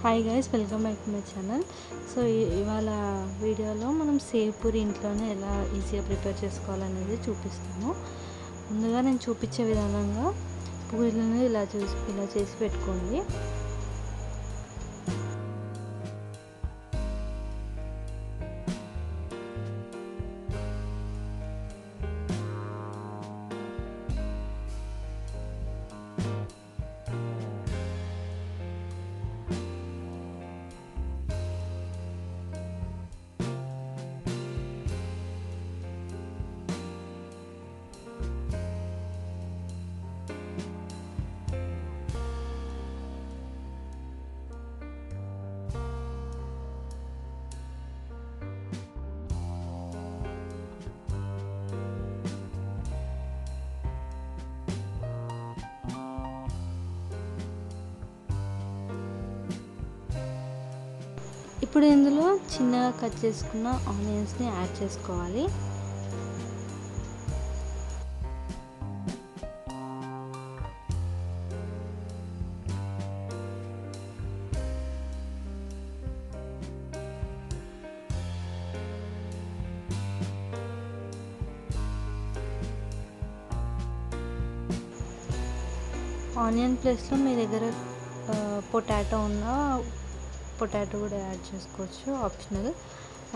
Hi guys, welcome back to my channel. So ఇవాళ వీడియోలో మనం సేవ్ పూరి ఇంట్లోనే ఎలా ఈజీగా ప్రిపేర్ చేసుకోవాలనేది చూపిస్తాము. ముందుగా నేను చూపించే విధానంగా పూరీలను ఇలా చేసి పెట్టుకోండి. ఇప్పుడు ఇందులో చిన్నగా కట్ చేసుకున్న ఆనియన్స్ని యాడ్ చేసుకోవాలి. ఆనియన్ ప్లేస్లో మీ దగ్గర పొటాటో ఉన్నా పొటాటో కూడా యాడ్ చేసుకోవచ్చు, ఆప్షనల్.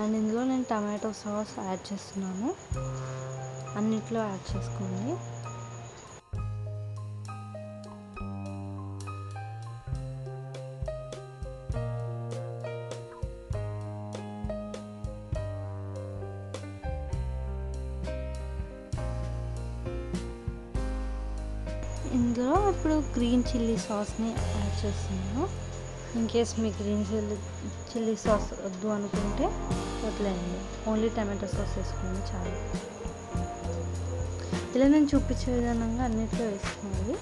అండ్ ఇందులో నేను టమాటో సాస్ యాడ్ చేస్తున్నాను. అన్నిట్లో యాడ్ చేసుకోండి. ఇందులో ఇప్పుడు గ్రీన్ చిల్లీ సాస్ని యాడ్ చేస్తున్నాను. In case me green chilli sauce వద్దు అనుకుంటే వదిలేయండి, ఓన్లీ టమాటో సాస్ వేసుకోండి చాలు. ఇలా నేను చూపించే విధానంగా అన్నిట్లో వేసుకోవాలి.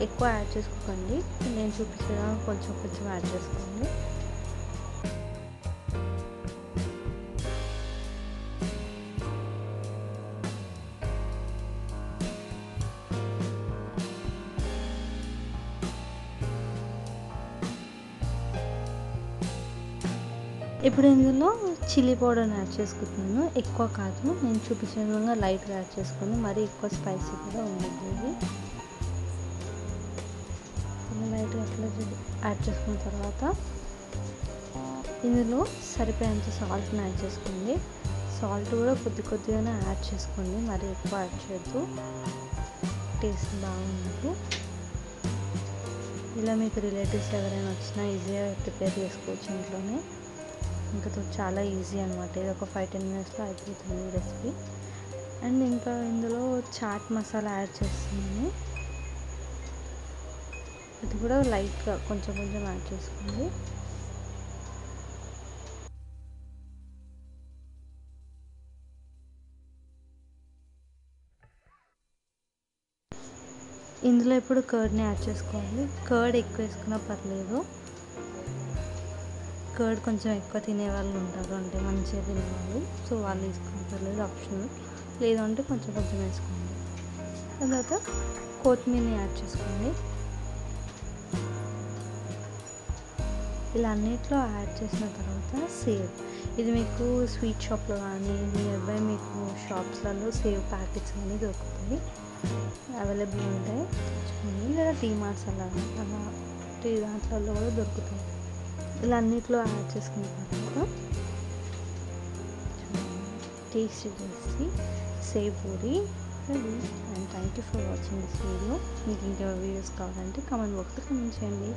ఎక్కువ యాడ్ చేసుకోకండి, నేను చూపించే విధానం కొంచెం కొంచెం యాడ్ చేసుకోండి. ఇప్పుడు ఇందులో చిల్లీ పౌడర్ని యాడ్ చేసుకుంటున్నాను. ఎక్కువ కాదు, నేను చూపించిన విధంగా లైట్గా యాడ్ చేసుకొని, మరీ ఎక్కువ స్పైసీ కూడా ఉండదు. లైట్గా అట్లా యాడ్ చేసుకున్న తర్వాత ఇందులో సరిపోయేంత సాల్ట్ని యాడ్ చేసుకోండి. సాల్ట్ కూడా కొద్దిగానే యాడ్ చేసుకోండి, మరీ ఎక్కువ యాడ్ చేయొద్దు, టేస్ట్ బాగుండదు. ఇలా మీకు రిలేటివ్స్ ఎవరైనా వచ్చినా ఈజీగా ప్రిపేర్ చేసుకోవచ్చు ఇంట్లోనే. ఇంకా చాలా ఈజీ అనమాట. ఇది ఒక 5-10 మినిట్స్లో అయిపోతుంది రెసిపీ. అండ్ ఇంకా ఇందులో చాట్ మసాలా యాడ్ చేస్తున్నాను. ఇది కూడా లైట్గా కొంచెం యాడ్ చేసుకోండి. ఇందులో ఇప్పుడు కర్డ్ని యాడ్ చేసుకోవాలి. కర్డ్ ఎక్కువ వేసుకున్నా పర్లేదు. కర్డ్ కొంచెం ఎక్కువ తినేవాళ్ళు ఉంటారు, అంటే మంచిగా తినేవాళ్ళు, సో వాళ్ళు వేసుకున్న పర్లేదు, ఆప్షనల్. లేదు అంటే కొంచెం వేసుకోండి. తర్వాత కొత్తిమీరని యాడ్ చేసుకోండి. ఇలా అన్నిట్లో యాడ్ చేసిన తర్వాత సేవ్, ఇది మీకు స్వీట్ షాప్లో కానీ నియర్ బై మీకు షాప్స్లలో సేవ్ ప్యాకెట్స్ కానీ దొరుకుతాయి, అవైలబుల్ ఉంటాయి, తెచ్చుకోండి. లేదా డీమార్ట్స్ అలా దాంట్లో కూడా దొరుకుతాయి. ఇలా అన్నిట్లో యాడ్ చేసుకున్న తర్వాత టేస్ట్ చేసి save puri ready. And thank you for watching this video. మీకు ఇంకా వీడియోస్ కావాలంటే కామెంట్ బాక్స్లో కామెంట్ చేయండి.